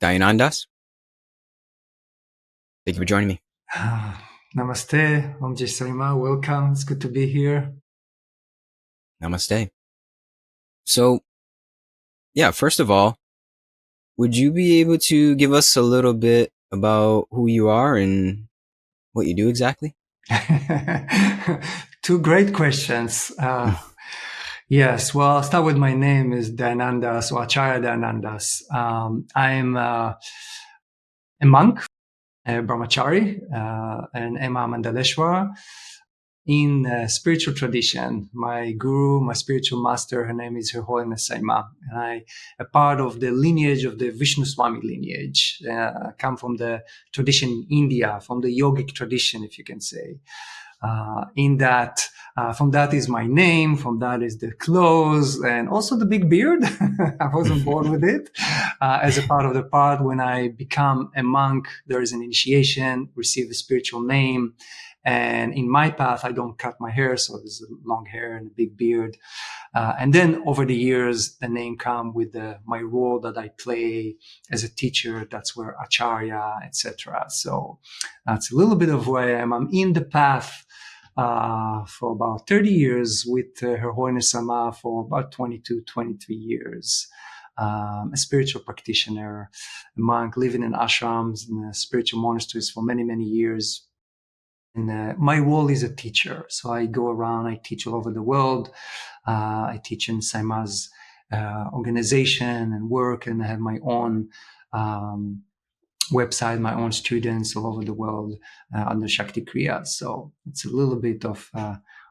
Dayanand Das. Thank you for joining me. Namaste, Om Jai Sarima. Welcome. It's good to be here. Namaste. So, first of all, would you be able to give us a little bit about who you are and what you do exactly? Two great questions. Yes, well, I'll start with my name is Dayanand Das, or Acharya Dayanand Das. I'm a monk, a brahmachari, an Emma Mandaleshwar. In spiritual tradition, my guru, my spiritual master, her name is Her Holiness Saima, and I, a part of the lineage of the Vishnu Swami lineage, come from the tradition in India, from the yogic tradition, if you can say. From that is my name, from that is the clothes, and also the big beard. I wasn't born with it. As a part of the part, when I become a monk, there is an initiation, receive a spiritual name. And in my path, I don't cut my hair, so there's long hair and a big beard. And then over the years, the name come with my role that I play as a teacher. That's where Acharya, etc. So that's a little bit of who I am. I'm in the path for about 30 years with Her Holiness Sama for about 22, 23 years. A spiritual practitioner, a monk, living in ashrams and spiritual monasteries for many, many years. And my role is a teacher. So I go around, I teach all over the world. I teach in Saima's organization and work, and I have my own website, my own students all over the world under Shakti Kriya. So it's a little bit of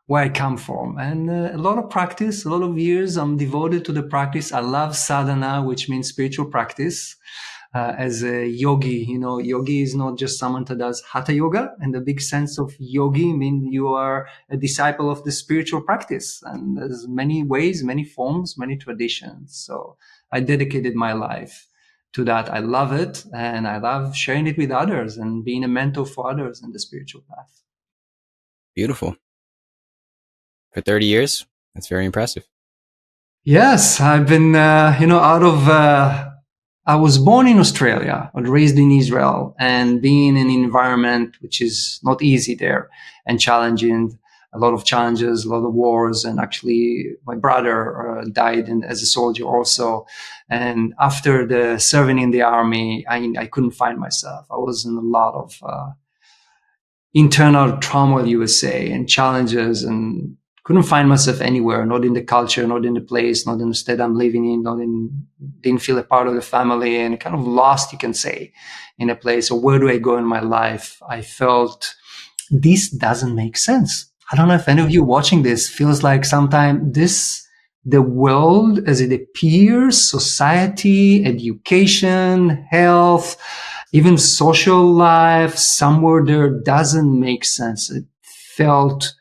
where I come from, and a lot of practice, a lot of years. I'm devoted to the practice. I love sadhana, which means spiritual practice. As a yogi, yogi is not just someone that does hatha yoga. And the big sense of yogi means you are a disciple of the spiritual practice. And there's many ways, many forms, many traditions. So I dedicated my life to that. I love it. And I love sharing it with others and being a mentor for others in the spiritual path. Beautiful. For 30 years, that's very impressive. Yes, I've been, I was born in Australia, but raised in Israel, and being in an environment which is not easy there and challenging, a lot of challenges, a lot of wars. And actually, my brother died as a soldier also. And after the serving in the army, I couldn't find myself. I was in a lot of internal trauma, you would say, and challenges, and couldn't find myself anywhere, not in the culture, not in the place, not in the state I'm living in, didn't feel a part of the family, and kind of lost, you can say, in a place. So where do I go in my life? I felt this doesn't make sense. I don't know if any of you watching this feels like sometimes the world as it appears, society, education, health, even social life, somewhere there doesn't make sense. It felt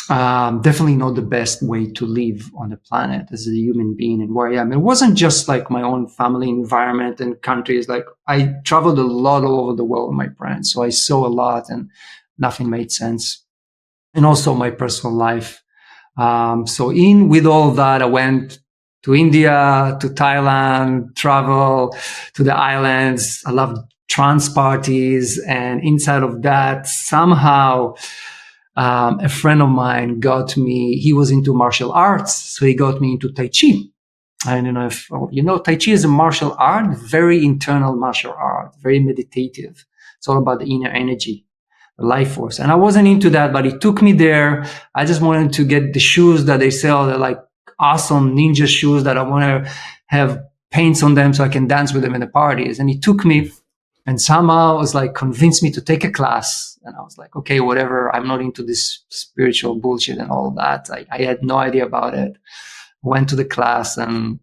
definitely not the best way to live on the planet as a human being and where I am. It wasn't just like my own family environment and countries. Like I traveled a lot all over the world with my parents. So I saw a lot and nothing made sense. And also my personal life. So with all that, I went to India, to Thailand, travel to the islands. I loved trance parties. And inside of that, somehow, a friend of mine got me, he was into martial arts. So he got me into Tai Chi. I don't know if you know, Tai Chi is a martial art, very internal martial art, very meditative. It's all about the inner energy, the life force. And I wasn't into that, but he took me there. I just wanted to get the shoes that they sell. They're like awesome ninja shoes that I want to have paints on them so I can dance with them in the parties. And he took me and somehow was like convinced me to take a class. And I was like, okay, whatever. I'm not into this spiritual bullshit and all that. I had no idea about it. Went to the class, and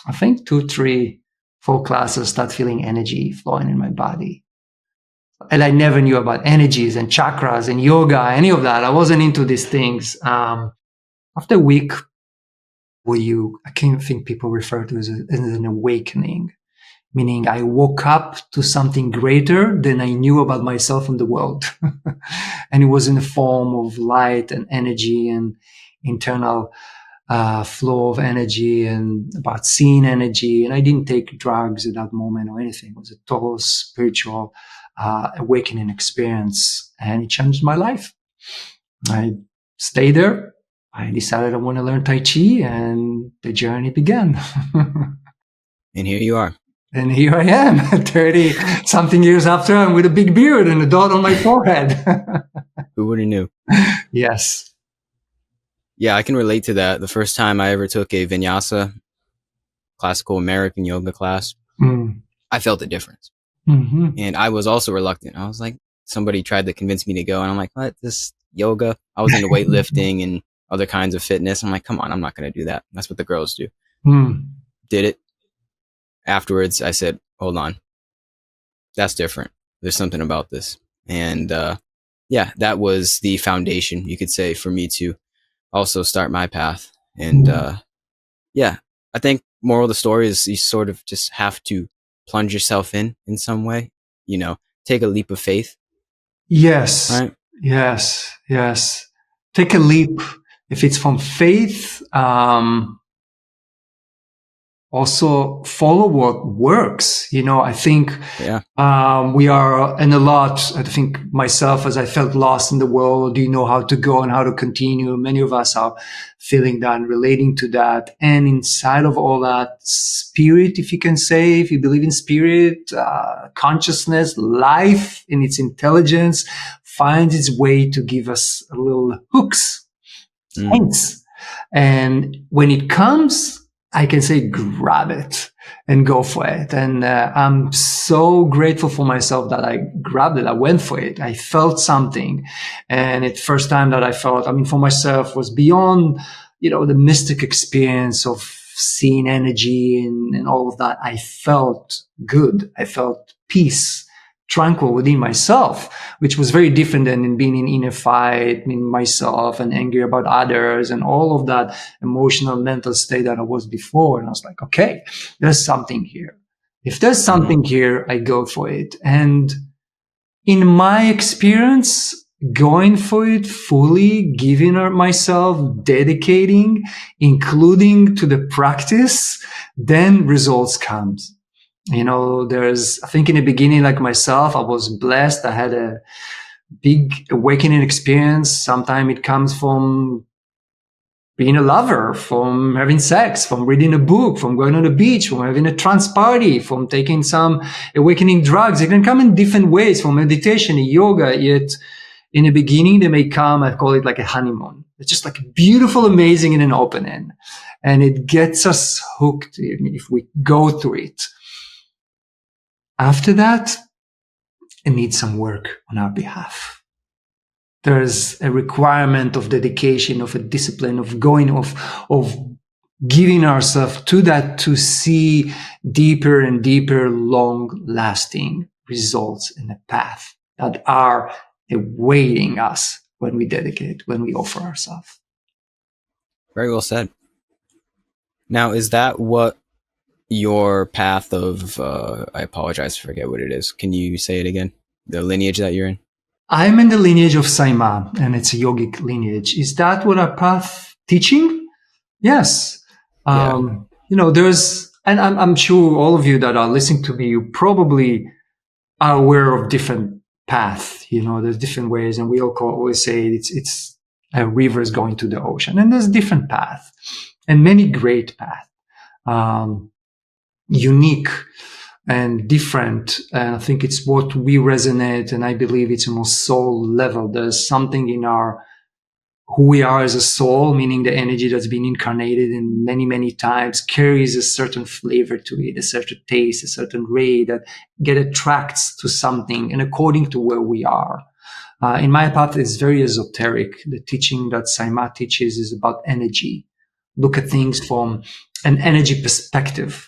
I think 2, 3, 4 classes start feeling energy flowing in my body. And I never knew about energies and chakras and yoga, any of that. I wasn't into these things. After a week, I can't think people refer to it as an awakening. Meaning I woke up to something greater than I knew about myself and the world. And it was in the form of light and energy and internal flow of energy and about seeing energy. And I didn't take drugs at that moment or anything. It was a total spiritual awakening experience, and it changed my life. I stayed there. I decided I want to learn Tai Chi, and the journey began. And here you are. And here I am, 30 something years after, and with a big beard and a dot on my forehead. Who would have knew? Yes. Yeah, I can relate to that. The first time I ever took a vinyasa, classical American yoga class, I felt the difference. Mm-hmm. And I was also reluctant. I was like, somebody tried to convince me to go, and I'm like, what? This yoga? I was into weightlifting and other kinds of fitness. I'm like, come on, I'm not going to do that. That's what the girls do. Did it. Afterwards, I said, hold on. That's different. There's something about this. And yeah, that was the foundation, you could say, for me to also start my path. And yeah, I think moral of the story is you sort of just have to plunge yourself in some way, you know, take a leap of faith. Yes. Right? Yes. Yes. Take a leap. If it's from faith, also follow what works. You know, I think we are in a lot. I think myself, as I felt lost in the world, do you know how to go and how to continue? Many of us are feeling that and relating to that. And inside of all that, spirit, if you can say, if you believe in spirit, consciousness, life in its intelligence finds its way to give us a little hooks, hints. And when it comes, I can say, grab it and go for it. And I'm so grateful for myself that I grabbed it. I went for it. I felt something. And the first time that I felt, I mean, for myself was beyond, you know, the mystic experience of seeing energy and all of that. I felt good. I felt peace, tranquil within myself, which was very different than in being in inner fight in myself and angry about others and all of that emotional mental state that I was before. And I was like, okay, there's something here. If there's something here, I go for it. And in my experience, going for it fully, giving myself, dedicating, including to the practice, then results comes. You know, I think in the beginning, like myself, I was blessed. I had a big awakening experience. Sometimes it comes from being a lover, from having sex, from reading a book, from going on the beach, from having a trance party, from taking some awakening drugs. It can come in different ways, from meditation, yoga. Yet in the beginning, they may come, I call it like a honeymoon. It's just like beautiful, amazing in an open end. And it gets us hooked if we go through it. After that, it needs some work on our behalf. There's a requirement of dedication, of a discipline, of going, of giving ourselves to that to see deeper and deeper, long-lasting results in the path that are awaiting us when we dedicate, when we offer ourselves. Very well said. Now, is that what your path of, I apologize, I forget what it is. Can you say it again? The lineage that you're in? I'm in the lineage of Saima, and it's a yogic lineage. Is that what our path teaching? Yes. You know, and I'm sure all of you that are listening to me, you probably are aware of different paths. You know, there's different ways, and we always say it's a river is going to the ocean, and there's different paths, and many great paths. Unique and different. And I think it's what we resonate. And I believe it's on a soul level. There's something in who we are as a soul, meaning the energy that's been incarnated in many, many times carries a certain flavor to it, a certain taste, a certain ray that attracts to something and according to where we are. In my path, it's very esoteric. The teaching that Saima teaches is about energy. Look at things from an energy perspective.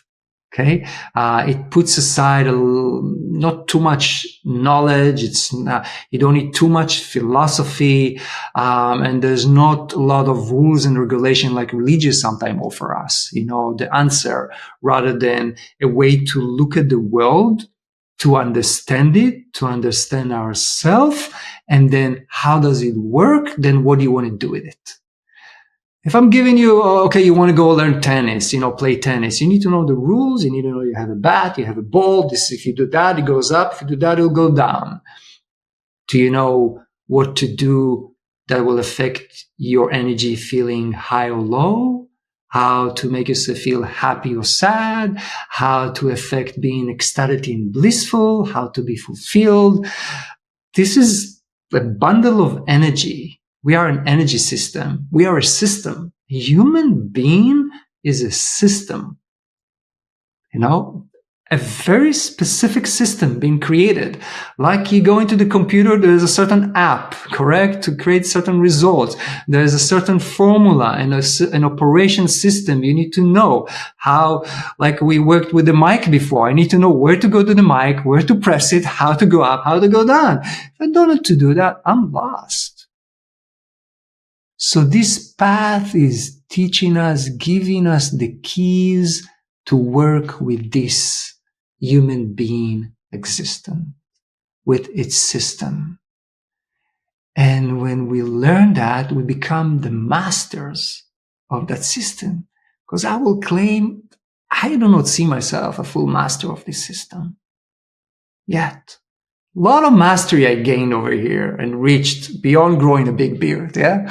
Okay, it puts aside not too much knowledge. You don't need too much philosophy, and there's not a lot of rules and regulation like religious sometimes offer us. You know, the answer rather than a way to look at the world, to understand it, to understand ourselves, and then how does it work? Then what do you want to do with it? If I'm giving you, okay, you want to go learn tennis, play tennis. You need to know the rules. You need to know you have a bat, you have a ball. This, if you do that, it goes up. If you do that, it'll go down. Do you know what to do that will affect your energy feeling high or low? How to make yourself feel happy or sad? How to affect being ecstatic and blissful? How to be fulfilled? This is a bundle of energy. We are an energy system. We are a system. A human being is a system. A very specific system being created. Like you go into the computer, there's a certain app, correct? To create certain results. There's a certain formula and an operation system. You need to know how, like we worked with the mic before. I need to know where to go to the mic, where to press it, how to go up, how to go down. If I don't know to do that, I'm lost. So this path is teaching us, giving us the keys to work with this human being existence, with its system. And when we learn that, we become the masters of that system. Because I will claim, I do not see myself a full master of this system yet. A lot of mastery I gained over here and reached beyond growing a big beard, yeah?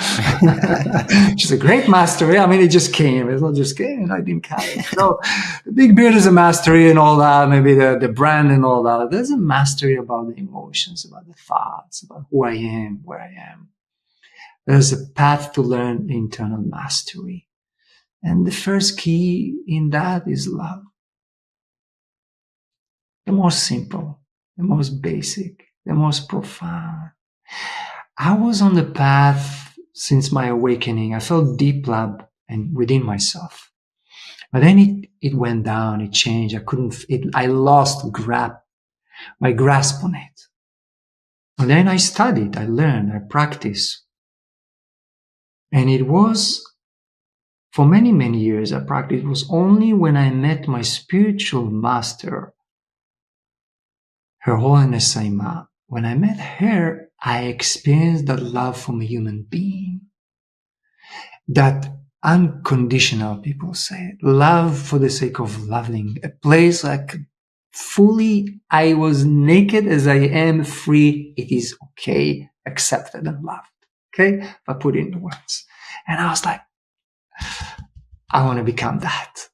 Which is a great mastery. I mean, it just came. It's not just came. I didn't count it. So the big beard is a mastery and all that, maybe the brand and all that. There's a mastery about the emotions, about the thoughts, about who I am, where I am. There's a path to learn internal mastery. And the first key in that is love. The most simple, the most basic, the most profound. I was on the path since my awakening. I felt deep love and within myself. But then it went down, it changed. I lost my grasp on it. And then I studied, I learned, I practiced. And it was, for many, many years, I practiced. It was only when I met my spiritual master, Her Holiness Saima. When I met her, I experienced that love from a human being. That unconditional, people say, love for the sake of loving. A place like fully, I was naked as I am, free. It is okay, accepted and loved. Okay? If I put it into words. And I was like, I want to become that.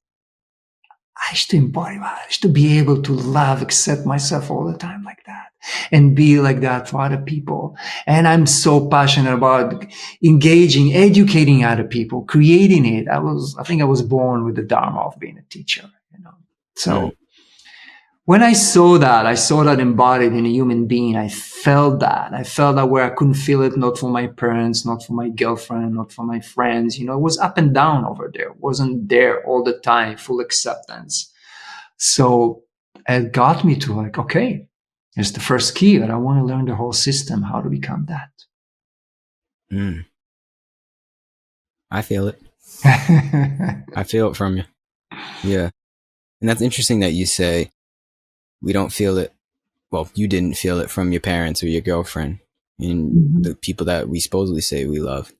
I used to embody that. I used to be able to love, accept myself all the time like that and be like that for other people. And I'm so passionate about engaging, educating other people, creating it. I think I was born with the dharma of being a teacher, So when I saw that embodied in a human being, I felt that. I felt that where I couldn't feel it, not for my parents, not for my girlfriend, not for my friends. It was up and down over there. It wasn't there all the time, full acceptance. So it got me to like, okay, here's the first key, and I want to learn the whole system, how to become that. I feel it. I feel it from you. Yeah. And that's interesting that you say we don't feel it. Well, you didn't feel it from your parents or your girlfriend and the people that we supposedly say we love.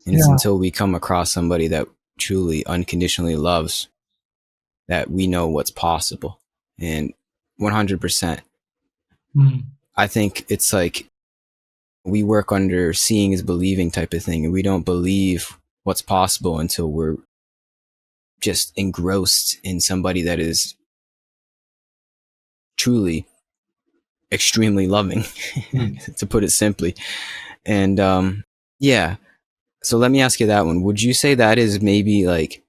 And it's until we come across somebody that truly unconditionally loves that we know what's possible. And 100%. I think it's like we work under seeing is believing type of thing. And we don't believe what's possible until we're just engrossed in somebody that is truly extremely loving, to put it simply. And so let me ask you that one. Would you say that is maybe like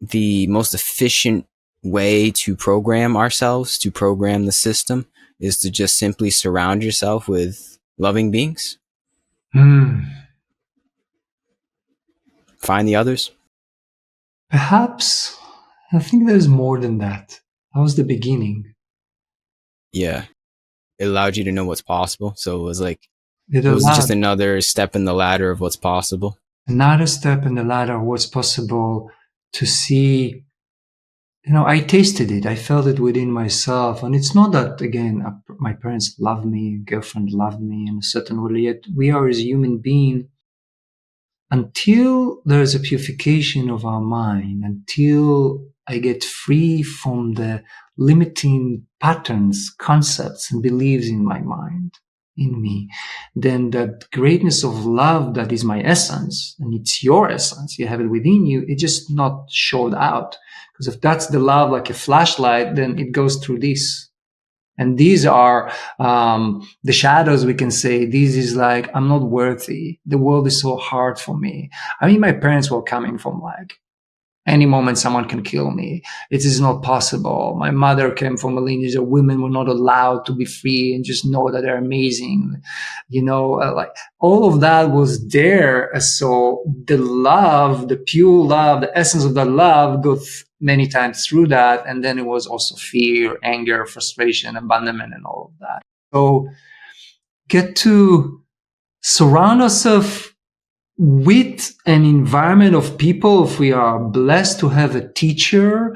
the most efficient way to program ourselves, to program the system, is to just simply surround yourself with loving beings? Find the others? Perhaps. I think there's more than that. That was the beginning. Yeah. It allowed you to know what's possible. So it was like, it was just another step in the ladder of what's possible. Another step in the ladder of what's possible to see. I tasted it. I felt it within myself. And it's not that, again, my parents loved me, girlfriend loved me in a certain way. Yet we are as a human being. until there's a purification of our mind, until I get free from the limiting patterns, concepts, and beliefs in my mind, in me, then that greatness of love that is my essence, and it's your essence, you have it within you, it just not showed out. Because if that's the love like a flashlight, then it goes through this. And these are the shadows, we can say. This is like, I'm not worthy. The world is so hard for me. I mean, my parents were coming from like, any moment someone can kill me. It is not possible. My mother came from a lineage of women were not allowed to be free and just know that they're amazing. Like all of that was there. So the love, the pure love, the essence of that love goes many times through that. And then it was also fear, anger, frustration, abandonment, and all of that. So get to surround ourselves with an environment of people. If we are blessed to have a teacher,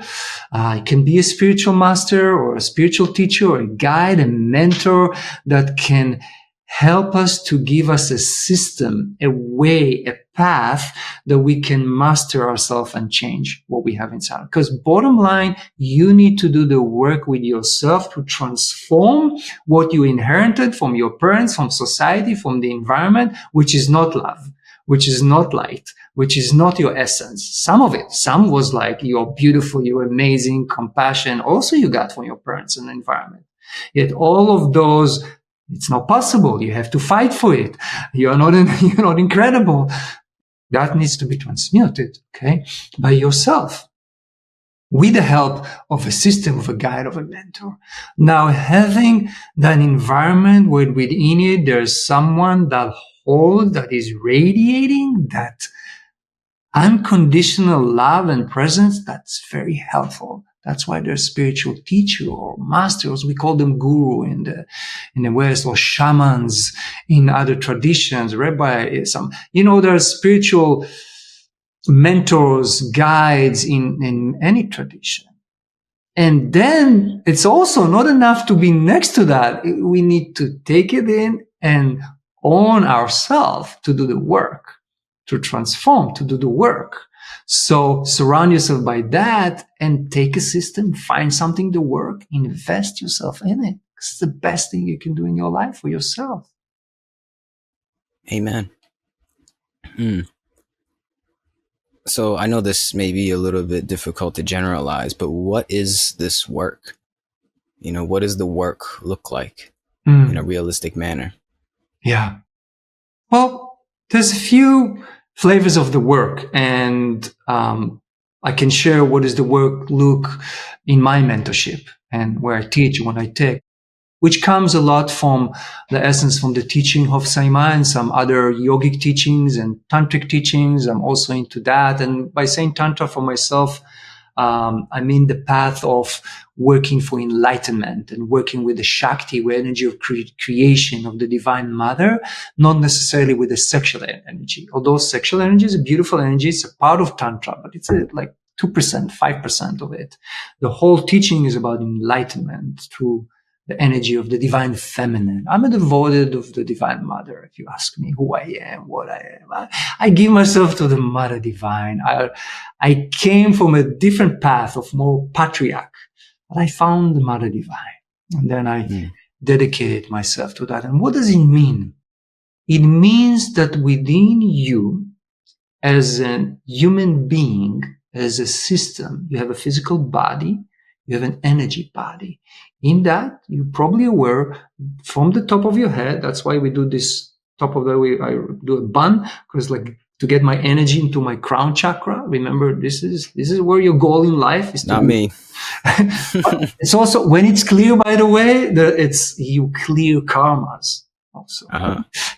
it can be a spiritual master or a spiritual teacher or a guide, a mentor that can help us to give us a system, a way, a path that we can master ourselves and change what we have inside. Because bottom line, you need to do the work with yourself to transform what you inherited from your parents, from society, from the environment, which is not love, which is not light, which is not your essence. Some of it, some was like, you're beautiful, you're amazing, compassion, also you got from your parents and environment. Yet all of those, it's not possible. You have to fight for it. You're not incredible. That needs to be transmuted, okay, by yourself, with the help of a system, of a guide, of a mentor. Now, having that environment where within it, there's someone that holds, that is radiating that unconditional love and presence, that's very helpful. That's why there's spiritual teacher or masters. We call them guru in the West, or shamans in other traditions, rabbi, there's spiritual mentors, guides in any tradition. And then it's also not enough to be next to that. We need to take it in and own ourselves to do the work, to transform, to do the work. So surround yourself by that and take a system, find something to work, invest yourself in it. It's the best thing you can do in your life for yourself. Amen. So I know this may be a little bit difficult to generalize, but what is this work? What does the work look like in a realistic manner? Yeah. Well, there's a few flavors of the work, and I can share what does the work look in my mentorship and where I teach, when I take, which comes a lot from the essence from the teaching of Saima and some other yogic teachings and tantric teachings. I'm also into that. And by saying Tantra for myself, I mean the path of working for enlightenment and working with the Shakti, with energy of creation of the Divine Mother, not necessarily with the sexual energy. Although sexual energy is a beautiful energy, it's a part of Tantra, but it's like 2%, 5% of it. The whole teaching is about enlightenment through the energy of the Divine Feminine. I'm a devoted of the Divine Mother. If you ask me who I am, what I am, I give myself to the Mother Divine. I came from a different path of more patriarch, but I found the Mother Divine. And then I dedicated myself to that. And what does it mean? It means that within you, as a human being, as a system, you have a physical body, you have an energy body. In that, you're probably aware from the top of your head. That's why we do this top of the way. I do a bun, because like to get my energy into my crown chakra. Remember, this is where your goal in life is. Not me. But it's also, when it's clear, by the way, that it's, you clear karmas also.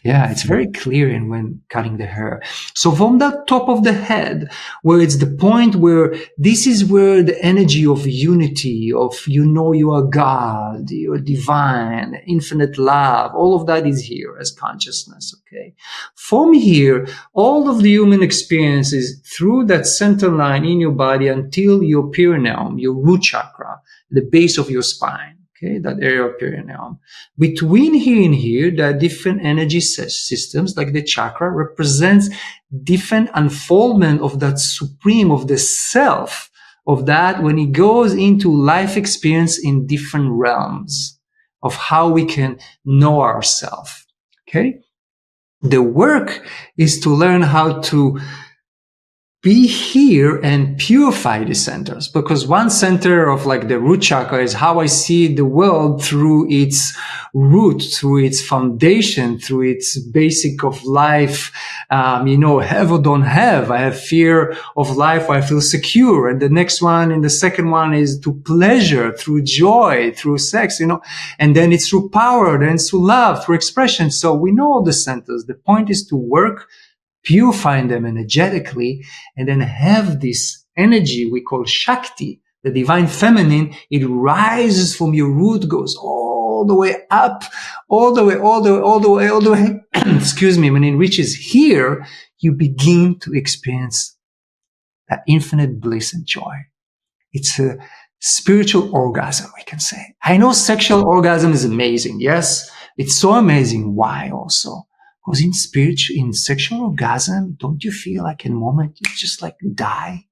Yeah, it's very clear in when cutting the hair. So from that top of the head, where it's the point where this is where the energy of unity, of you are God, you're divine, infinite love, all of that is here as consciousness, okay? From here, all of the human experience is through that center line in your body until your perineum, your root chakra, the base of your spine. Okay, that area of perineum. Between here and here, there are different energy systems, like the chakra represents different unfoldment of that supreme, of the self, of that when it goes into life experience in different realms of how we can know ourselves. Okay, the work is to learn how to be here and purify the centers, because one center of like the root chakra is how I see the world through its root, through its foundation, through its basic of life. Have or don't have. I have fear of life where I feel secure. And the next one and the second one is to pleasure, through joy, through sex, and then it's through power, then it's through love, through expression. So we know all the centers. The point is to work purifying them energetically, and then have this energy we call Shakti, the divine feminine. It rises from your root, goes all the way up, all the way. Excuse me. When it reaches here, you begin to experience that infinite bliss and joy. It's a spiritual orgasm, we can say. I know sexual orgasm is amazing. Yes, it's so amazing. Why also? Because in sexual orgasm, don't you feel like in a moment you just like die?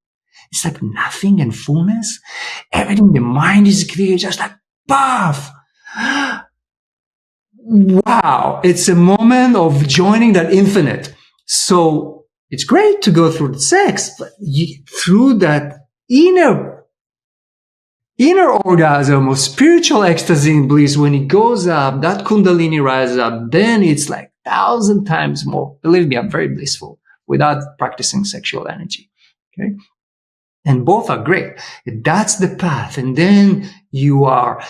It's like nothing and fullness. Everything, the mind is clear, just like puff. Wow. It's a moment of joining that infinite. So it's great to go through the sex, but through that inner orgasm of spiritual ecstasy and bliss, when it goes up, that kundalini rises up, then it's like 1,000 times more. Believe me, I'm very blissful without practicing sexual energy. Okay. And both are great. That's the path. And then you are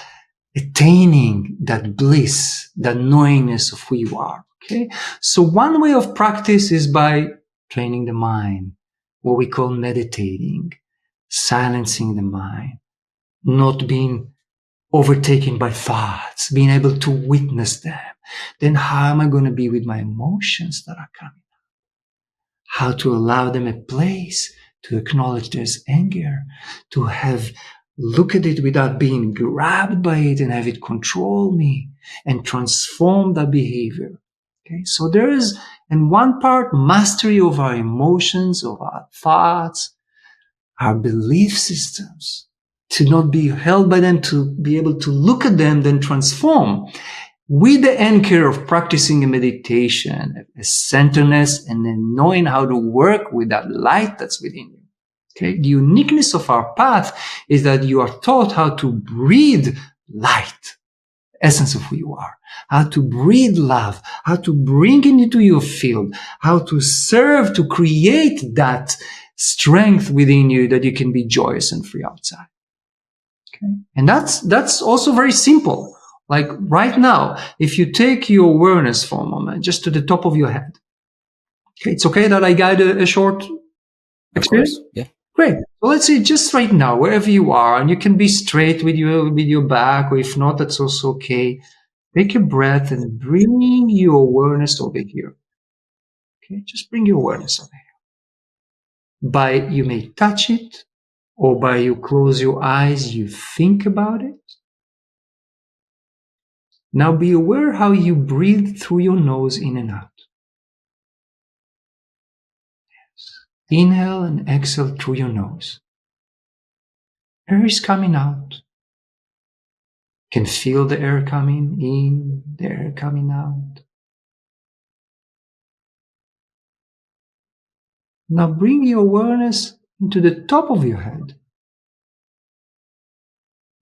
attaining that bliss, that knowingness of who you are. Okay. So one way of practice is by training the mind, what we call meditating, silencing the mind, not being overtaken by thoughts, being able to witness them. Then how am I going to be with my emotions that are coming? How to allow them a place, to acknowledge there's anger, to look at it without being grabbed by it and have it control me and transform that behavior. Okay, so there is, in one part, mastery of our emotions, of our thoughts, our belief systems, to not be held by them, to be able to look at them, then transform. With the anchor of practicing a meditation, a centeredness, and then knowing how to work with that light that's within you. Okay. The uniqueness of our path is that you are taught how to breathe light, essence of who you are, how to breathe love, how to bring it into your field, how to serve, to create that strength within you that you can be joyous and free outside. Okay. And that's also very simple. Like right now, if you take your awareness for a moment, just to the top of your head. Okay, it's okay that I guide a short experience? Yeah. Great. So let's say just right now, wherever you are, and you can be straight with your back, or if not, that's also okay. Take a breath and bring your awareness over here. Okay, just bring your awareness over here. You may touch it, or by you close your eyes, you think about it. Now be aware how you breathe through your nose in and out. Yes. Inhale and exhale through your nose. Air is coming out. You can feel the air coming in, the air coming out. Now bring your awareness into the top of your head.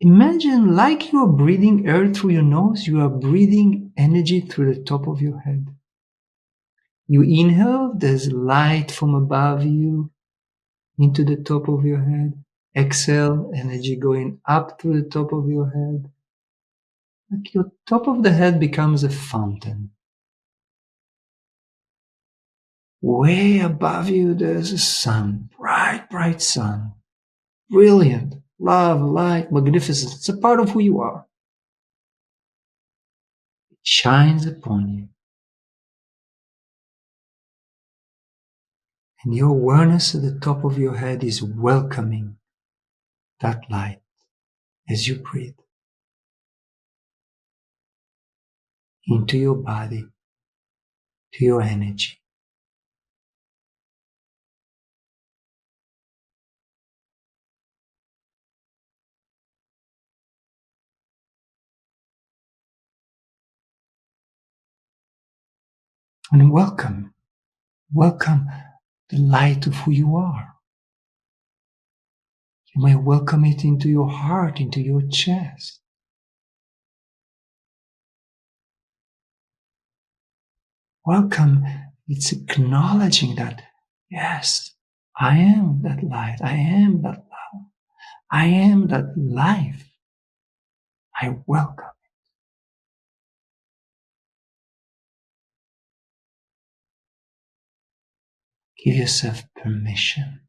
Imagine like you are breathing air through your nose, you are breathing energy through the top of your head. You inhale, there's light from above you into the top of your head. Exhale, energy going up through the top of your head. Like your top of the head becomes a fountain. Way above you, there's a sun, bright sun. Brilliant. Love, light, magnificence. It's a part of who you are. It shines upon you. And your awareness at the top of your head is welcoming that light as you breathe. into your body, to your energy. And welcome the light of who you are. You may welcome it into your heart, into your chest. Welcome, it's acknowledging that, yes, I am that light, I am that love, I am that life. I welcome. Give yourself permission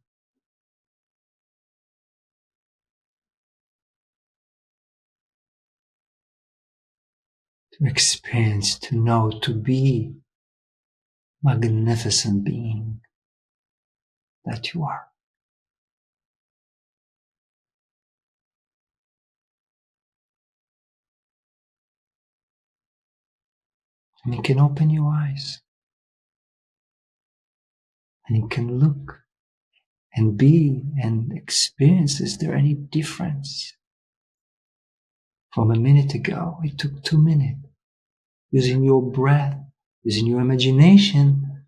to experience, to know, to be magnificent being that you are. And you can open your eyes and you can look and be and experience. Is there any difference? From a minute ago, it took 2 minutes. Using your breath, using your imagination,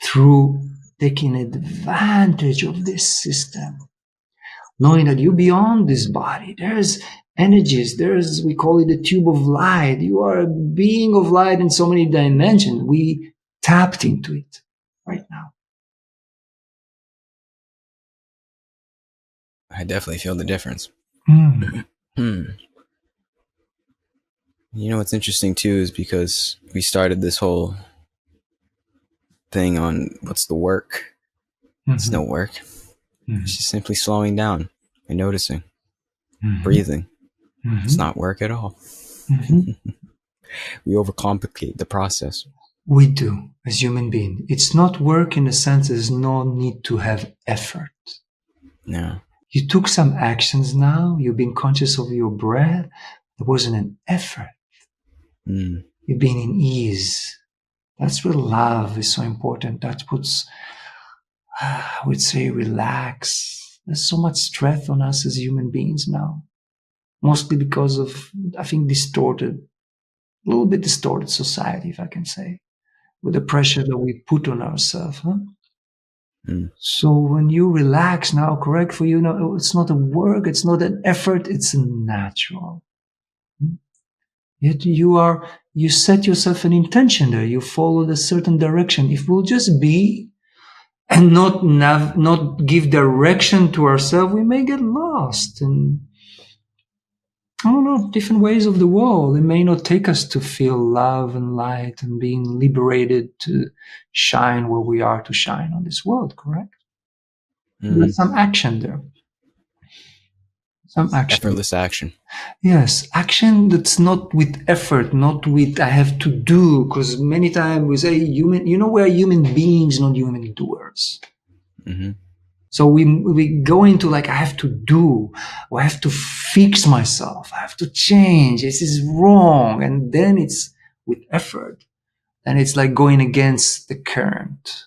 through taking advantage of this system. Knowing that you're beyond this body. There's energies, we call it the tube of light. You are a being of light in so many dimensions. We tapped into it right now. I definitely feel the difference. You know what's interesting too is because we started this whole thing on what's the work. It's no work. It's just simply slowing down and noticing, breathing. It's not work at all. We overcomplicate the process. We do, as human beings. It's not work in the sense there's no need to have effort. No. You took some actions now. You've been conscious of your breath. There wasn't an effort. You've been in ease. That's where love is so important. That puts, I would say, relax. There's so much stress on us as human beings now. Mostly because of, I think, a little bit distorted society, if I can say, with the pressure that we put on ourselves. So when you relax now, correct for you now, it's not a work, it's not an effort, it's natural. Yet you set yourself an intention there. You followed a certain direction. If we'll just be and not give direction to ourselves, we may get lost in, I don't know, different ways of the world. It may not take us to feel love and light and being liberated to shine where we are to shine on this world, correct? There's some action there. Some action. Effortless action. Yes, action that's not with effort, not with I have to do, because many times we say we're human beings, not human doers. So we go into like, I have to do, or I have to fix myself, I have to change, this is wrong. And then it's with effort. And it's like going against the current.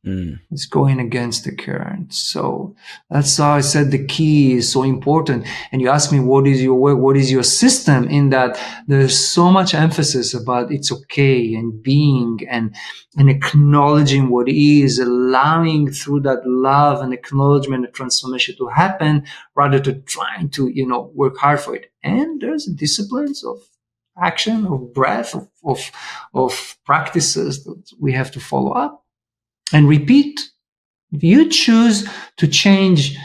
It's going against the current. So that's how I said the key is so important. And you ask me, what is your work? What is your system? In that there's so much emphasis about it's okay and being and acknowledging what is, allowing through that love and acknowledgement and transformation to happen rather than trying to, work hard for it. And there's disciplines of action, of breath, of practices that we have to follow up. And repeat. If you choose to change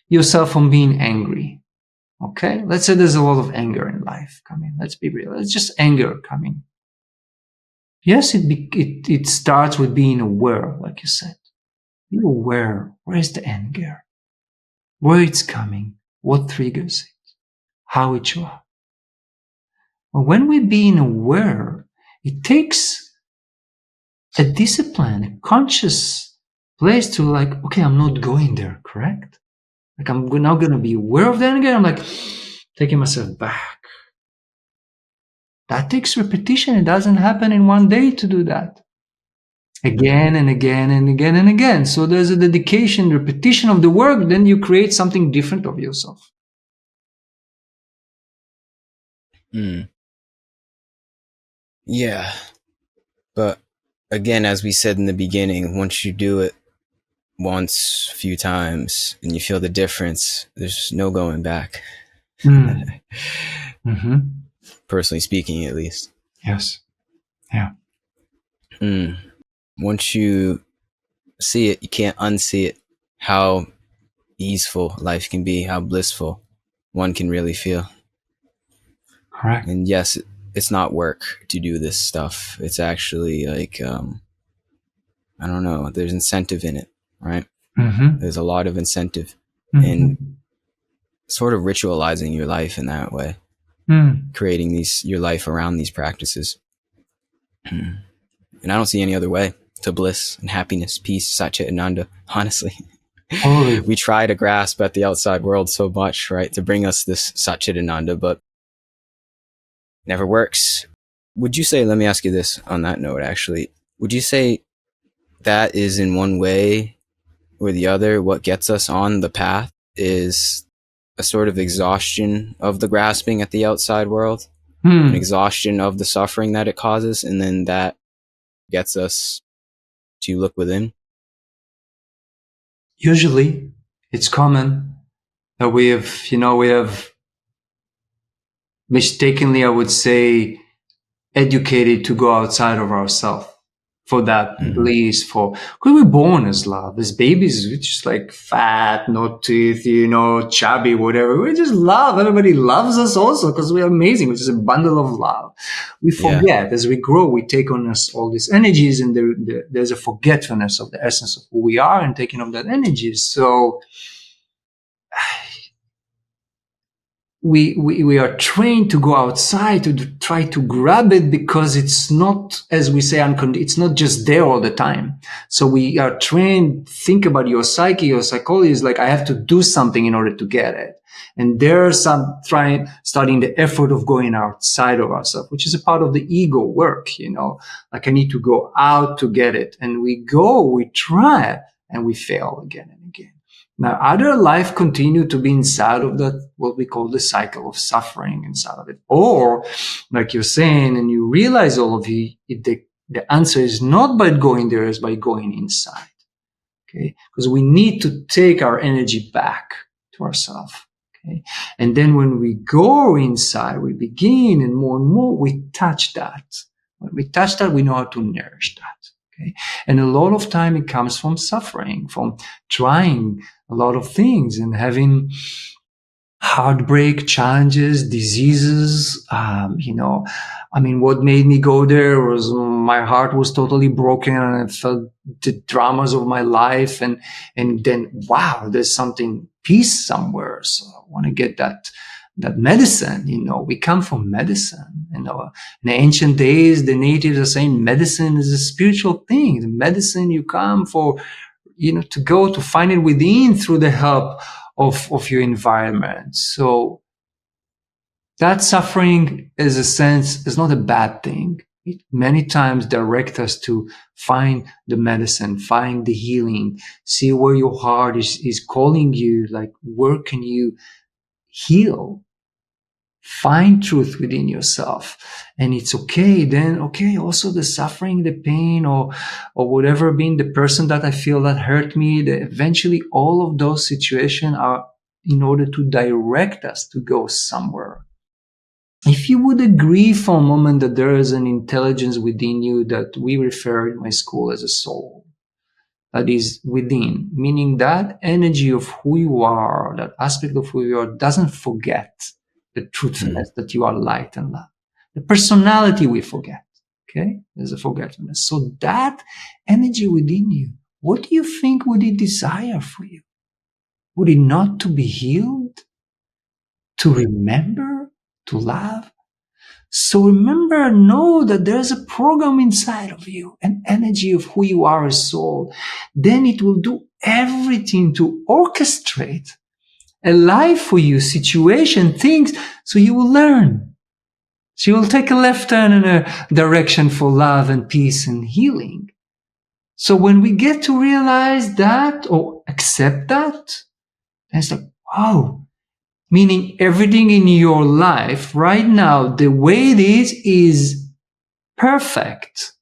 yourself from being angry, okay? Let's say there's a lot of anger in life coming. Let's be real. It's just anger coming. Yes, it starts with being aware, like you said. Be aware. Where is the anger? Where it's coming? What triggers it? How it shows up? But when we're being aware, it takes a discipline, a conscious place to like, okay, I'm not going there, correct? Like I'm now going to be aware of that again. I'm like taking myself back. That takes repetition. It doesn't happen in one day to do that. Again and again and again and again. So there's a dedication, repetition of the work, then you create something different of yourself. Yeah. But again, as we said in the beginning, once you do it once, a few times, and you feel the difference, there's no going back. Personally speaking, at least. Yes. Yeah. Once you see it, you can't unsee it. How easeful life can be, how blissful one can really feel. Correct. And yes, it's not work to do this stuff. It's actually like, I don't know, there's incentive in it, right? There's a lot of incentive in sort of ritualizing your life in that way, creating your life around these practices. And I don't see any other way to bliss and happiness, peace, Satchitananda, honestly. We try to grasp at the outside world so much, right, to bring us this Satchitananda, but never works. Would you say, let me ask you this on that note, actually, would you say that is in one way or the other what gets us on the path is a sort of exhaustion of the grasping at the outside world, an exhaustion of the suffering that it causes, and then that gets us to look within? Usually, it's common that we have mistakenly, I would say, educated to go outside of ourselves for that bliss. Because we're born as love, as babies, we're just like fat, no teeth, chubby, whatever. We just love. Everybody loves us also because we're amazing. We're just a bundle of love. We forget as we grow, we take on us all these energies, and there's a forgetfulness of the essence of who we are and taking on that energy. So we are trained to go outside to try to grab it because it's not, as we say, it's not just there all the time. So we are trained, think about your psyche, your psychology is like, I have to do something in order to get it. And there's starting the effort of going outside of ourselves, which is a part of the ego work, like I need to go out to get it. And we try, and we fail again and again. Now, other life continue to be inside of that, what we call the cycle of suffering inside of it. Or, like you're saying, and you realize all of it, the answer is not by going there, it's by going inside. Okay? Because we need to take our energy back to ourselves. Okay? And then when we go inside, we begin, and more, we touch that. When we touch that, we know how to nourish that. Okay? And a lot of time it comes from suffering, from trying a lot of things and having heartbreak, challenges, diseases. What made me go there was my heart was totally broken, and I felt the dramas of my life. And then, wow, there's something, peace somewhere. So I want to get that medicine. We come from medicine. In the ancient days, the natives are saying medicine is a spiritual thing. The medicine you come for, to go to find it within through the help of your environment. So that suffering, as a sense, is not a bad thing. It many times directs us to find the medicine, find the healing, see where your heart is calling you, like where can you heal? Find truth within yourself. And it's okay. Then, okay, also the suffering, the pain, or whatever, being the person that I feel that hurt me, eventually all of those situations are in order to direct us to go somewhere. If you would agree for a moment that there is an intelligence within you that we refer in my school as a soul, that is within, meaning that energy of who you are, that aspect of who you are, doesn't forget the truthfulness that you are light and love. The personality we forget. Okay? There's a forgetfulness. So that energy within you, what do you think would it desire for you? Would it not to be healed? To remember? To love? So remember, know that there's a program inside of you, an energy of who you are as soul. Then it will do everything to orchestrate a life for you, situation, things, so you will learn. She will take a left turn in a direction for love and peace and healing. So when we get to realize that or accept that, then it's like, wow, meaning everything in your life right now, the way it is perfect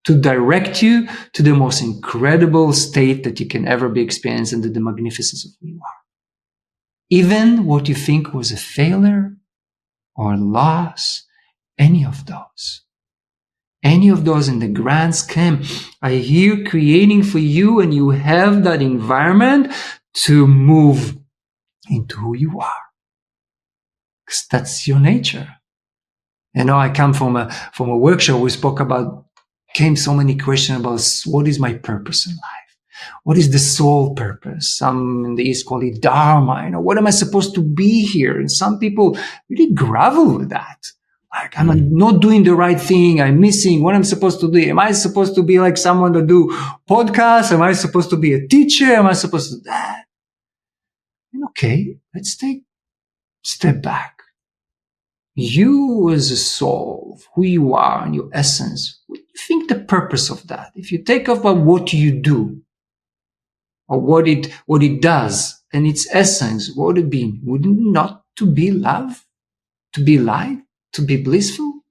to direct you to the most incredible state that you can ever be experienced and the magnificence of who you are. Even what you think was a failure or loss, any of those in the grand scheme are here creating for you, and you have that environment to move into who you are. Because that's your nature. You know, I come from a workshop. We spoke about, came so many questions about what is my purpose in life? What is the soul purpose? Some in the East call it Dharma. You know, what am I supposed to be here? And some people really gravel with that. Like, I'm not doing the right thing. I'm missing what I'm supposed to do. Am I supposed to be like someone that do podcasts? Am I supposed to be a teacher? Am I supposed to do that? And okay, let's take a step back. You as a soul, who you are and your essence, what do you think the purpose of that? If you take off about what you do or what it does and its essence, what would it be? Would it not to be love, to be light, to be blissful?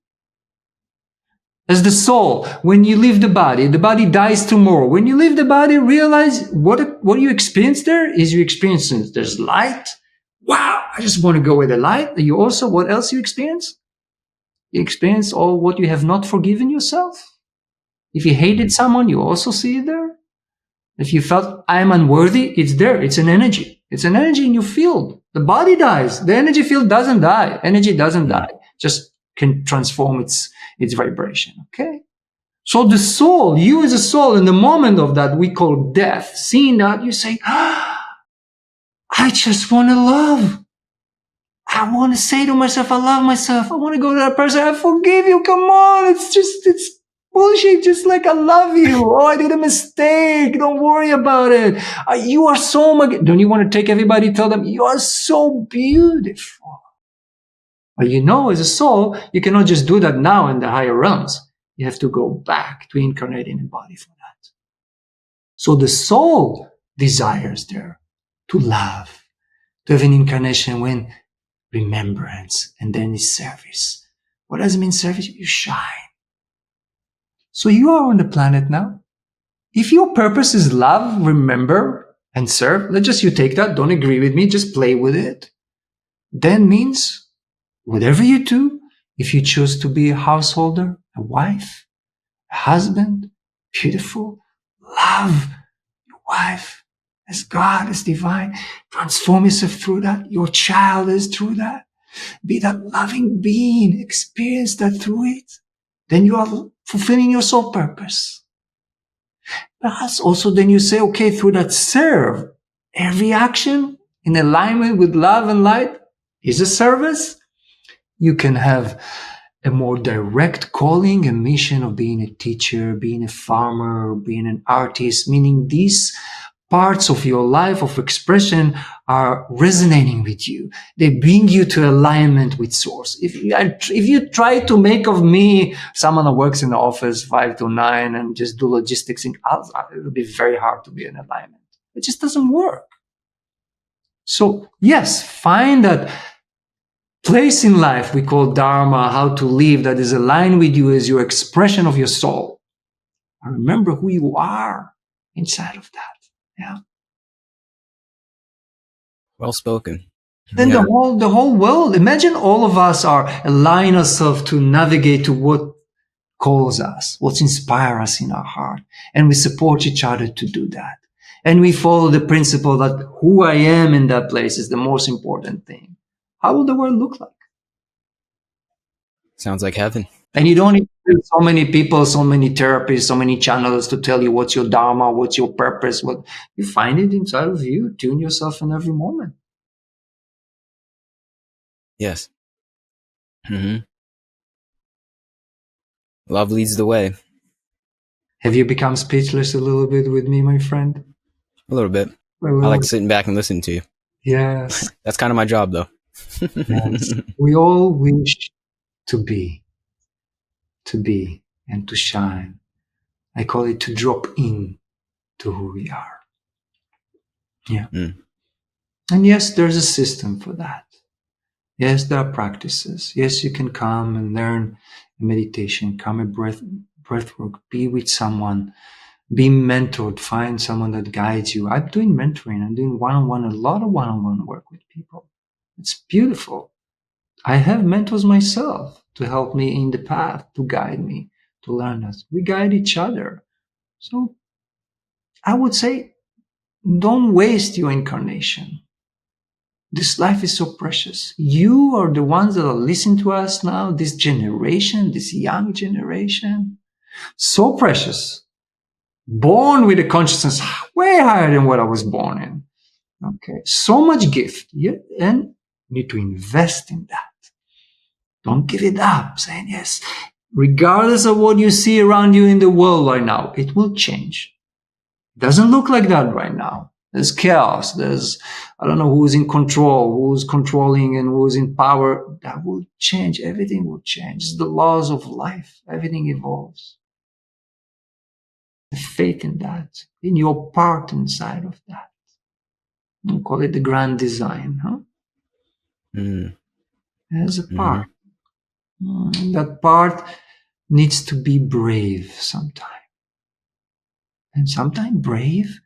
As the soul, when you leave the body dies tomorrow. When you leave the body, realize what you experience there is you experience there's light. Wow, I just want to go with the light. You also, what else you experience? You experience all what you have not forgiven yourself. If you hated someone, you also see it there. If you felt I am unworthy, it's there. It's an energy. It's an energy in your field. The body dies. The energy field doesn't die. Energy doesn't die. Just can transform its vibration. Okay. So the soul, you as a soul, in the moment of that we call death, seeing that, you say, I just want to love. I want to say to myself, I love myself. I want to go to that person. I forgive you. Come on. It's bullshit. Just like, I love you. Oh, I did a mistake. Don't worry about it. You are so, don't you want to take everybody, tell them, you are so beautiful. But you know, as a soul, you cannot just do that now in the higher realms. You have to go back to incarnating a body for that. So the soul desires there to love, to have an incarnation when remembrance, and then is service. What does it mean, service? You shine. So you are on the planet now. If your purpose is love, remember, and serve, let's just you take that, don't agree with me, just play with it. Then means whatever you do, if you choose to be a householder, a wife, a husband, beautiful, love your wife as God, as divine, transform yourself through that. Your child is through that. Be that loving being, experience that through it. Then you are fulfilling your soul purpose. Perhaps also then you say, okay, through that serve, every action in alignment with love and light is a service. You can have a more direct calling, a mission of being a teacher, being a farmer, being an artist, meaning these parts of your life of expression are resonating with you. They bring you to alignment with source. If you try to make of me someone who works in the office 5 to 9 and just do logistics, it will be very hard to be in alignment. It just doesn't work. So yes, find that place in life we call Dharma, how to live, that is aligned with you as your expression of your soul. And remember who you are inside of that. Yeah. Well spoken. Then the whole world, imagine all of us are aligning ourselves to navigate to what calls us, what inspires us in our heart. And we support each other to do that. And we follow the principle that who I am in that place is the most important thing. How will the world look like? Sounds like heaven. And you don't need so many people, so many therapists, so many channels to tell you what's your dharma, what's your purpose. What you find it inside of you. Tune yourself in every moment. Yes. Love leads the way. Have you become speechless a little bit with me, my friend? A little bit. I like sitting back and listening to you. Yes. That's kind of my job, though. Yes. We all wish to be, and to shine. I call it to drop in to who we are. Yeah. And yes, there's a system for that. Yes, there are practices. Yes, you can come and learn meditation, come a breath work, be with someone, be mentored, find someone that guides you. I'm doing mentoring. I'm doing one-on-one, a lot of one-on-one work with people. It's beautiful. I have mentors myself to help me in the path, to guide me, to learn us. We guide each other. So I would say, don't waste your incarnation. This life is so precious. You are the ones that are listening to us now, this generation, this young generation. So precious. Born with a consciousness way higher than what I was born in. Okay. So much gift. And you need to invest in that. Don't give it up. Saying yes. Regardless of what you see around you in the world right now, it will change. It doesn't look like that right now. There's chaos. There's, I don't know who's in control, who's controlling and who's in power. That will change. Everything will change. It's the laws of life. Everything evolves. The faith in that, in your part inside of that. We call it the grand design, huh? There's a part. And that part needs to be brave sometimes. And sometimes brave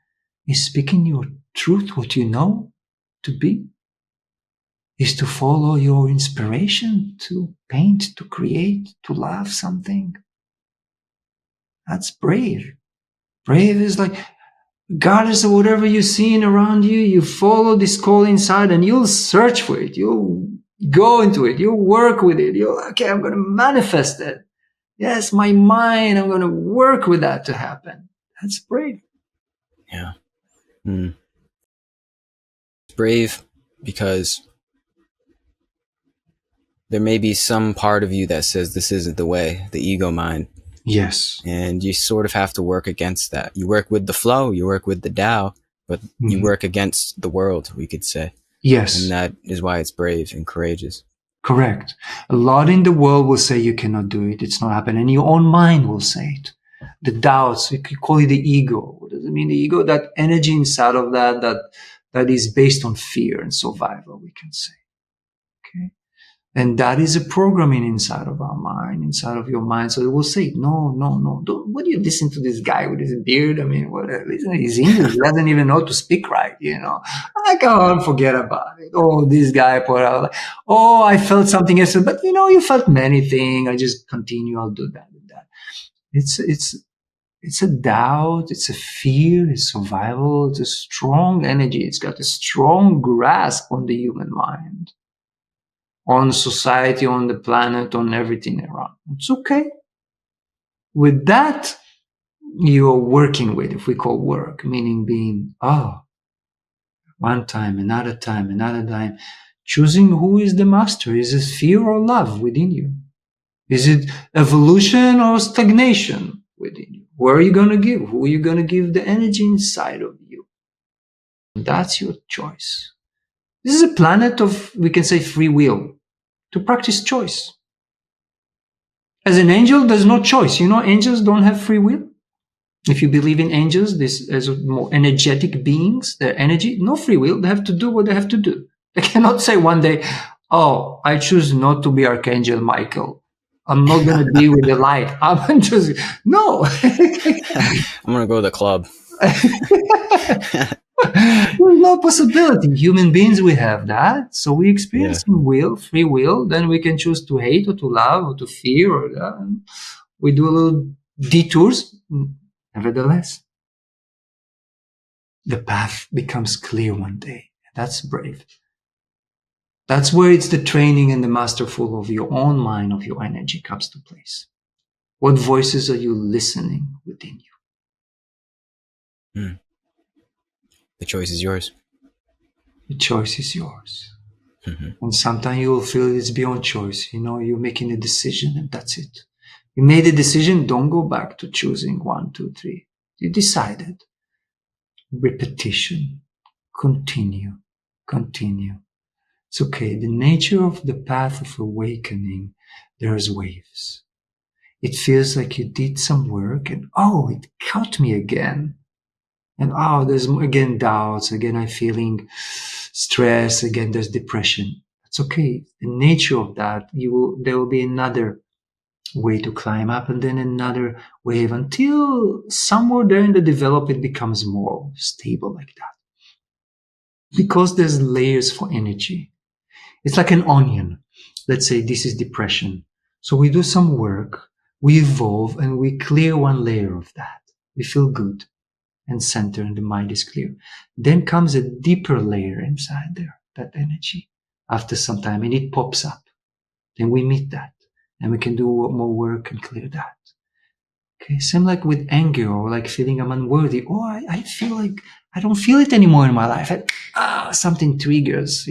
is speaking your truth, what you know to be, is to follow your inspiration, to paint, to create, to love something. That's brave. Brave is like, regardless of whatever you're seeing around you, you follow this call inside and you'll search for it. You'll go into it. You'll work with it. Okay, I'm going to manifest it. Yes, my mind, I'm going to work with that to happen. That's brave. Yeah. It's brave because there may be some part of you that says this isn't the way, the ego mind. Yes. And you sort of have to work against that. You work with the flow, you work with the Tao, but you work against the world, we could say. Yes. And that is why it's brave and courageous. Correct. A lot in the world will say you cannot do it. It's not happening. And your own mind will say it. The doubts, you could call it the ego. What does it mean? The ego, that energy inside of that is based on fear and survival, we can say. Okay. And that is a programming inside of our mind, inside of your mind. So it will say, no, don't, what do you listen to this guy with his beard? I mean, listen, he's English. He doesn't even know to speak right, I can't forget about it. Oh, this guy put out, I felt something yesterday, but you felt many things. I just continue. I'll do that and that. It's a doubt. It's a fear. It's survival. It's a strong energy. It's got a strong grasp on the human mind, on society, on the planet, on everything around. It's okay. With that, you're working with, if we call work, meaning being, one time, another time, choosing who is the master. Is it fear or love within you? Is it evolution or stagnation within you? Where are you going to give? Who are you going to give the energy inside of you? That's your choice. This is a planet of, we can say, free will, to practice choice. As an angel, there's no choice. Angels don't have free will. If you believe in angels, this as more energetic beings, their energy, no free will. They have to do what they have to do. They cannot say one day, I choose not to be Archangel Michael. I'm not going to be with the light. I'm just, no. I'm going to go to the club. There's no possibility. Human beings, we have that. So we experience free will. Then we can choose to hate or to love or to fear. We do a little detours. Nevertheless, the path becomes clear one day. That's brave. That's where it's the training and the masterful of your own mind, of your energy comes to place. What voices are you listening within you? The choice is yours. The choice is yours. And sometimes you will feel it's beyond choice. You're making a decision and that's it. You made a decision, don't go back to choosing 1, 2, 3. You decided. Repetition. Continue. It's okay. The nature of the path of awakening, there's waves. It feels like you did some work and, oh, it caught me again. And, oh, there's again doubts. Again, I'm feeling stress. Again, there's depression. It's okay. The nature of that, there will be another way to climb up and then another wave until somewhere there in the development becomes more stable like that. Because there's layers for energy. It's like an onion. Let's say this is depression. So we do some work, we evolve, and we clear one layer of that. We feel good and center, and the mind is clear. Then comes a deeper layer inside there, that energy, after some time, and it pops up. Then we meet that, and we can do more work and clear that. Okay, same like with anger or like feeling I'm unworthy. Oh, I feel like I don't feel it anymore in my life. Something triggers,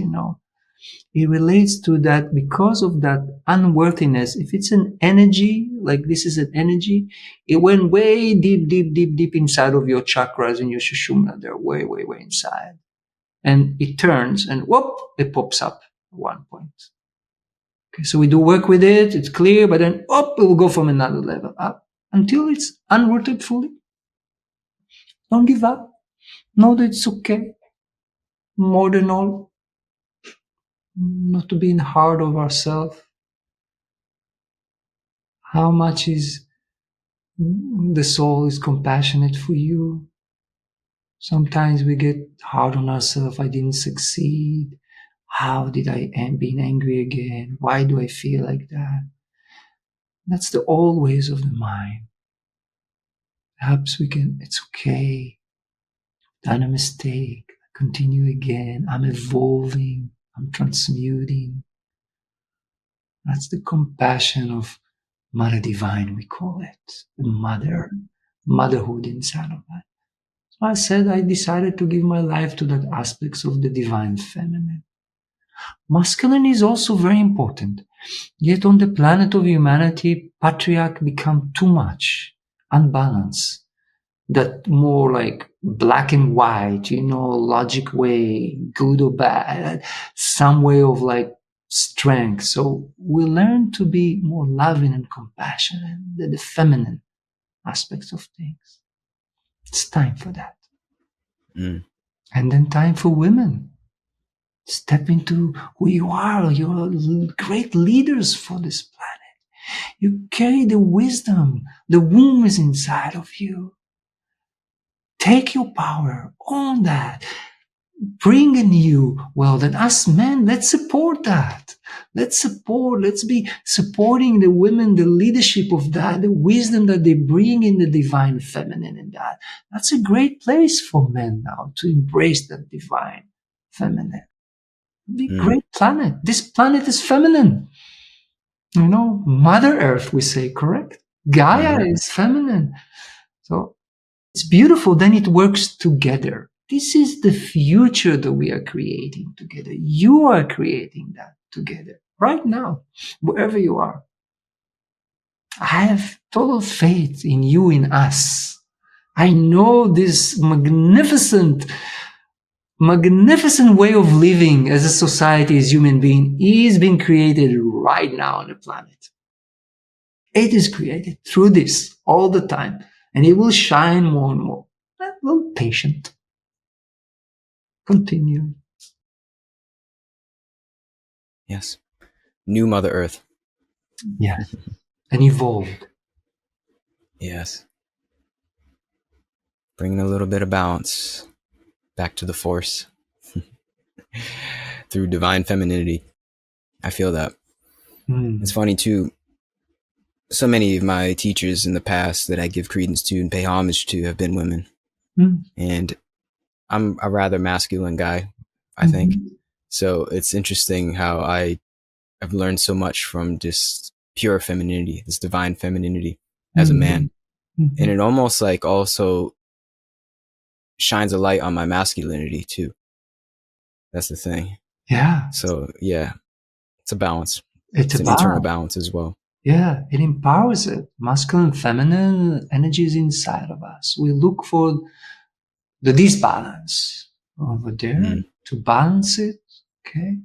It relates to that because of that unworthiness. If it's an energy, like this is an energy, it went way deep, deep, deep, deep inside of your chakras and your sushumna. They're way, way, way inside. And it turns and whoop, it pops up at one point. Okay, so we do work with it, it's clear, but then whoop, it will go from another level up until it's unrooted fully. Don't give up. Know that it's okay. More than all, not to be hard of ourselves. How much is the soul is compassionate for you? Sometimes we get hard on ourselves. I didn't succeed. How did I end being angry again? Why do I feel like that? That's the old ways of the mind. Perhaps it's okay. Done a mistake. Continue again. I'm evolving. I'm transmuting. That's the compassion of Mother Divine, we call it. The motherhood inside of that. So I said I decided to give my life to that aspects of the divine feminine. Masculine is also very important. Yet on the planet of humanity, patriarch become too much, unbalanced. That more like black and white, logic way, good or bad, some way of like strength. So we learn to be more loving and compassionate, the feminine aspects of things. It's time for that. Mm. And then time for women. Step into who you are. You're great leaders for this planet. You carry the wisdom. The womb is inside of you. Take your power, own that, bring a new world. And us men, let's support that. Let's be supporting the women, the leadership of that, the wisdom that they bring in the divine feminine in that. That's a great place for men now to embrace that divine feminine. Be great planet. This planet is feminine. Mother Earth, we say, correct? Gaia is feminine. So it's beautiful. Then it works together. This is the future that we are creating together. You are creating that together right now, wherever you are. I have total faith in you, in us. I know this magnificent way of living as a society, as human being, is being created right now on the planet. It is created through this all the time, and it will shine more and more. A little patient. Continue. Yes. New Mother Earth. Yes. And evolved. Yes. Bringing a little bit of balance back to the force through divine femininity. I feel that. It's funny too. So many of my teachers in the past that I give credence to and pay homage to have been women. And I'm a rather masculine guy, I think. So it's interesting how I've learned so much from just pure femininity, this divine femininity as a man. And it almost like also shines a light on my masculinity too. That's the thing. Yeah. So yeah, it's a balance. It's an internal balance as well. Yeah, it empowers it. Masculine, feminine energy is inside of us. We look for the disbalance over there to balance it. Okay.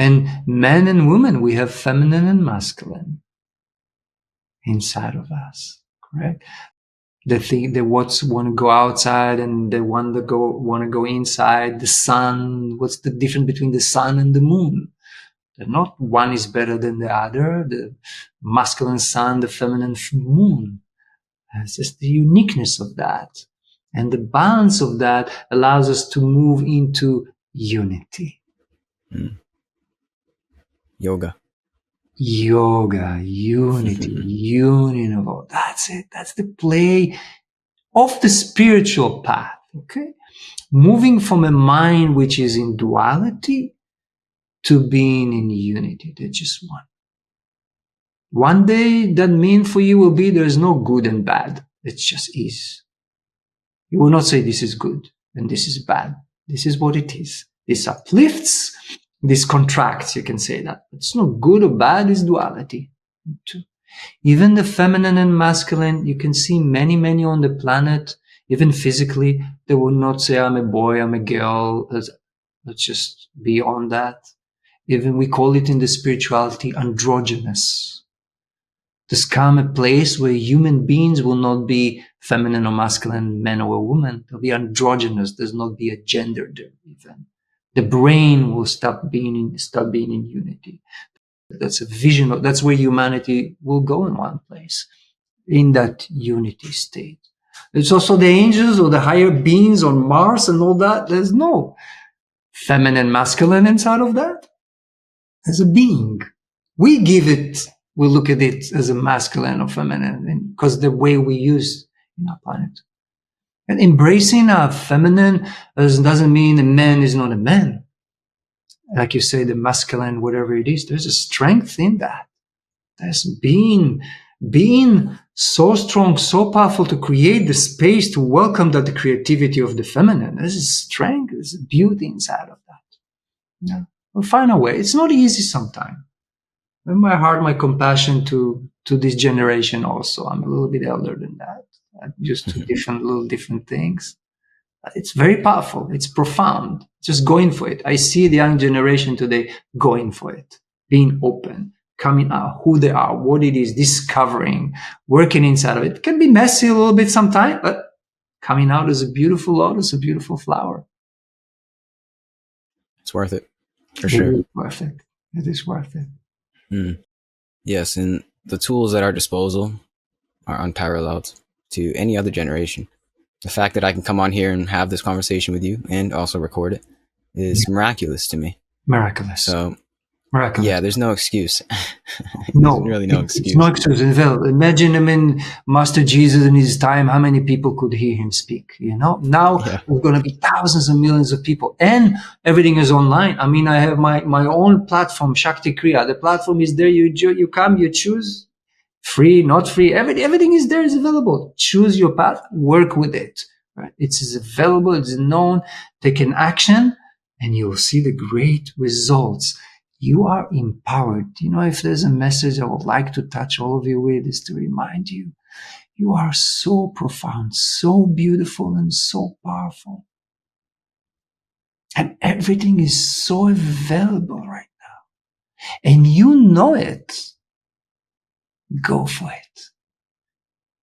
And men and women, we have feminine and masculine inside of us, correct? The thing, the what's want to go outside and the one that want to go inside. The sun. What's the difference between the sun and the moon? They're not one is better than the other. The masculine sun, the feminine moon. It's just the uniqueness of that, and the balance of that allows us to move into unity. Yoga. Yoga, unity, union of all. That's it. That's the play of the spiritual path. Okay. Moving from a mind which is in duality to being in unity. They're just one. One day that mean for you will be there's no good and bad. It just is. You will not say this is good and this is bad. This is what it is. This uplifts, this contracts, you can say that. It's not good or bad, it's duality. Even the feminine and masculine, you can see many, many on the planet, even physically, they will not say I'm a boy, I'm a girl. Let's just be on that. Even we call it in the spirituality androgynous. There's come a place where human beings will not be feminine or masculine, man or woman. They'll be androgynous. There's not be a gender there even. The brain will start being in unity. That's a vision. That's where humanity will go in one place, in that unity state. It's also the angels or the higher beings on Mars and all that. There's no feminine, masculine inside of that. There's a being. We look at it as a masculine or feminine because the way we use in our planet. And embracing our feminine doesn't mean a man is not a man. Like you say, the masculine, whatever it is, there's a strength in that. There's being so strong, so powerful to create the space to welcome that the creativity of the feminine. There's a strength, there's a beauty inside of that. Yeah. We'll find a way. It's not easy sometimes. In my heart, my compassion to this generation also. I'm a little bit elder than that. I'm used to different things. It's very powerful. It's profound. Just going for it. I see the young generation today going for it, being open, coming out, who they are, what it is, discovering, working inside of it. It can be messy a little bit sometimes, but coming out as a beautiful lotus, a beautiful flower. It's worth it, for sure. It is worth it. It is worth it. Yes, and the tools at our disposal are unparalleled to any other generation. The fact that I can come on here and have this conversation with you and also record it is miraculous to me. Miraculous. So, miraculous. Yeah, there's no excuse. No, there's really no excuse. It's no excuse. Imagine Master Jesus in his time, how many people could hear him speak? Now we're going to be thousands and millions of people, and everything is online. I mean, I have my own platform, Shakti Kriya. The platform is there. You come, you choose. Free, not free, everything is there, is available. Choose your path, work with it. Right? It's available, it's known. Take an action, and you will see the great results. You are empowered. If there's a message I would like to touch all of you with, is to remind you, you are so profound, so beautiful, and so powerful. And everything is so available right now. And you know it. Go for it.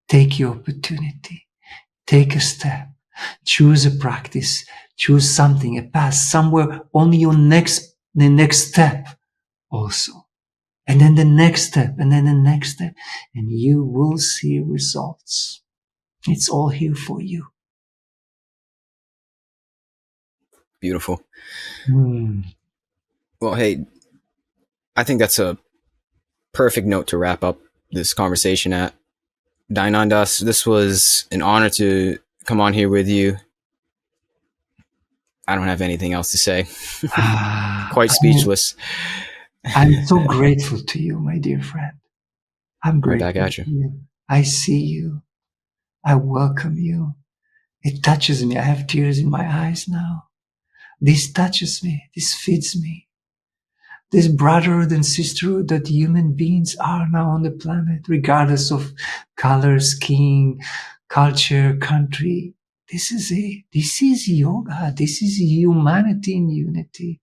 Take your opportunity. Take a step. Choose a practice. Choose something, a path, somewhere on the next step also. And then the next step, and then the next step. And you will see results. It's all here for you. Beautiful. Well, hey, I think that's a perfect note to wrap up this conversation at. Dayanand Das, this was an honor to come on here with you. I don't have anything else to say. Quite speechless. I'm so grateful to you, my dear friend. I'm grateful Right back at to you. I see you. I welcome you. It touches me. I have tears in my eyes now. This touches me. This feeds me. This brotherhood and sisterhood that human beings are now on the planet, regardless of color, skin, culture, country. This is it. This is yoga. This is humanity in unity.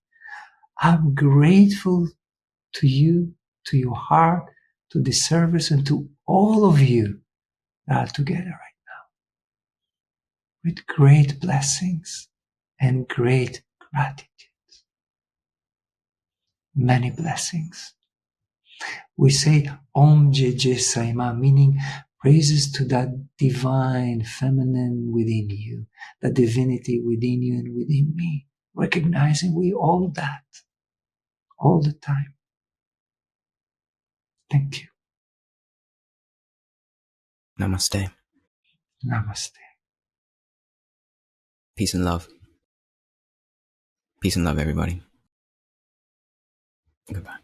I'm grateful to you, to your heart, to the service, and to all of you that are together right now with great blessings and great gratitude. Many blessings. We say Om Jeje Saima, meaning praises to that divine feminine within you, the divinity within you and within me, recognizing we all that all the time. Thank you. Namaste. Namaste. Peace and love. Peace and love, everybody. Goodbye.